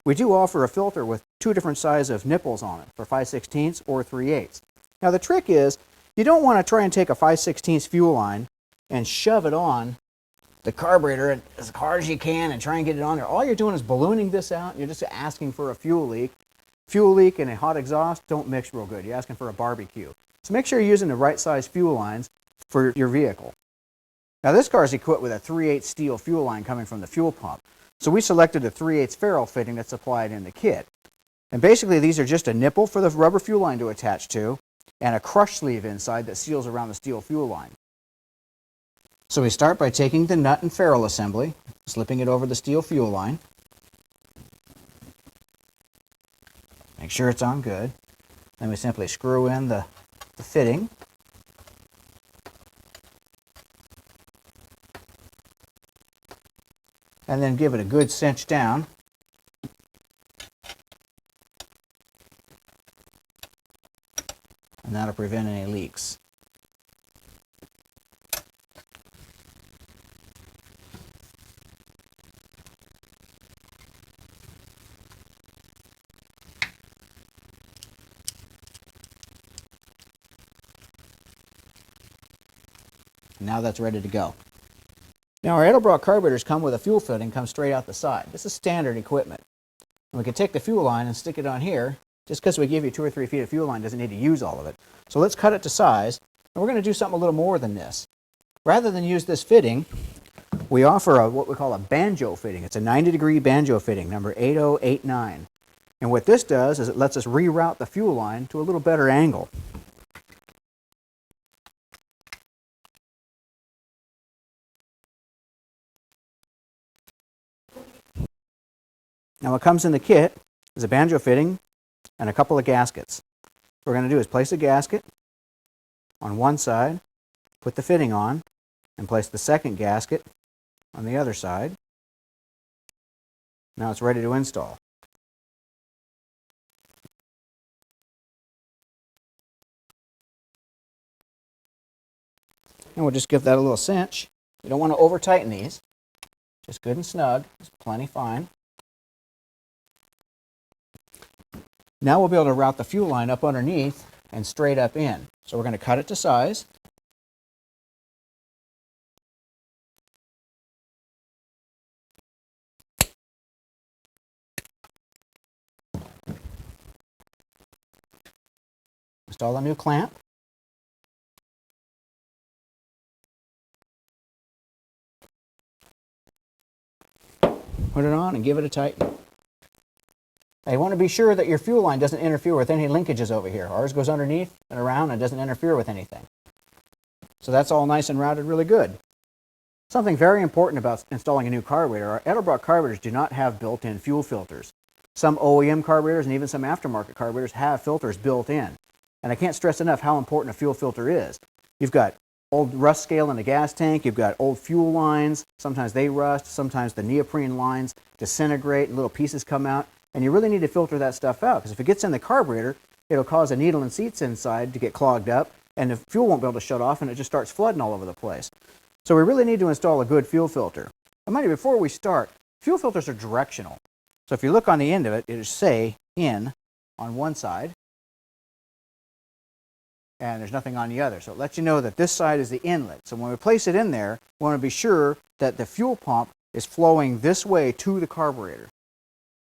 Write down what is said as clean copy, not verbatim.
we do offer a filter with two different sizes of nipples on it for 5/16 or 3/8. Now the trick is, you don't want to try and take a 5/16 fuel line and shove it on the carburetor as hard as you can and try and get it on there. All you're doing is ballooning this out, and you're just asking for a fuel leak. Fuel leak and a hot exhaust don't mix real good. You're asking for a barbecue. So make sure you're using the right size fuel lines for your vehicle. Now this car is equipped with a 3/8 steel fuel line coming from the fuel pump. So we selected a 3/8 ferrule fitting that's supplied in the kit. And basically these are just a nipple for the rubber fuel line to attach to and a crush sleeve inside that seals around the steel fuel line. So we start by taking the nut and ferrule assembly, slipping it over the steel fuel line. Make sure it's on good. Then we simply screw in the fitting. And then give it a good cinch down. And that'll prevent any leaks. Now that's ready to go. Now our Edelbrock carburetors come with a fuel fitting, comes straight out the side. This is standard equipment. And we can take the fuel line and stick it on here. Just because we give you 2 or 3 feet of fuel line doesn't need to use all of it. So let's cut it to size. And we're going to do something a little more than this. Rather than use this fitting, we offer what we call a Banjo Fitting. It's a 90-degree Banjo Fitting, number 8089. And what this does is it lets us reroute the fuel line to a little better angle. Now what comes in the kit is a Banjo Fitting and a couple of gaskets. What we're going to do is place a gasket on one side, put the fitting on, and place the second gasket on the other side. Now it's ready to install. And we'll just give that a little cinch. You don't want to over tighten these. Just good and snug. It's plenty fine. Now we'll be able to route the fuel line up underneath and straight up in. So we're going to cut it to size. Install a new clamp. Put it on and give it a tighten. Now you want to be sure that your fuel line doesn't interfere with any linkages over here. Ours goes underneath and around and doesn't interfere with anything. So that's all nice and routed really good. Something very important about installing a new carburetor, our Edelbrock carburetors do not have built-in fuel filters. Some OEM carburetors and even some aftermarket carburetors have filters built in. And I can't stress enough how important a fuel filter is. You've got old rust scale in the gas tank, you've got old fuel lines, sometimes they rust, sometimes the neoprene lines disintegrate and little pieces come out. And you really need to filter that stuff out, because if it gets in the carburetor, it'll cause the needle and seats inside to get clogged up, and the fuel won't be able to shut off, and it just starts flooding all over the place. So we really need to install a good fuel filter. And mind you, before we start, fuel filters are directional. So if you look on the end of it, it'll say in on one side, and there's nothing on the other. So it lets you know that this side is the inlet. So when we place it in there, we want to be sure that the fuel pump is flowing this way to the carburetor.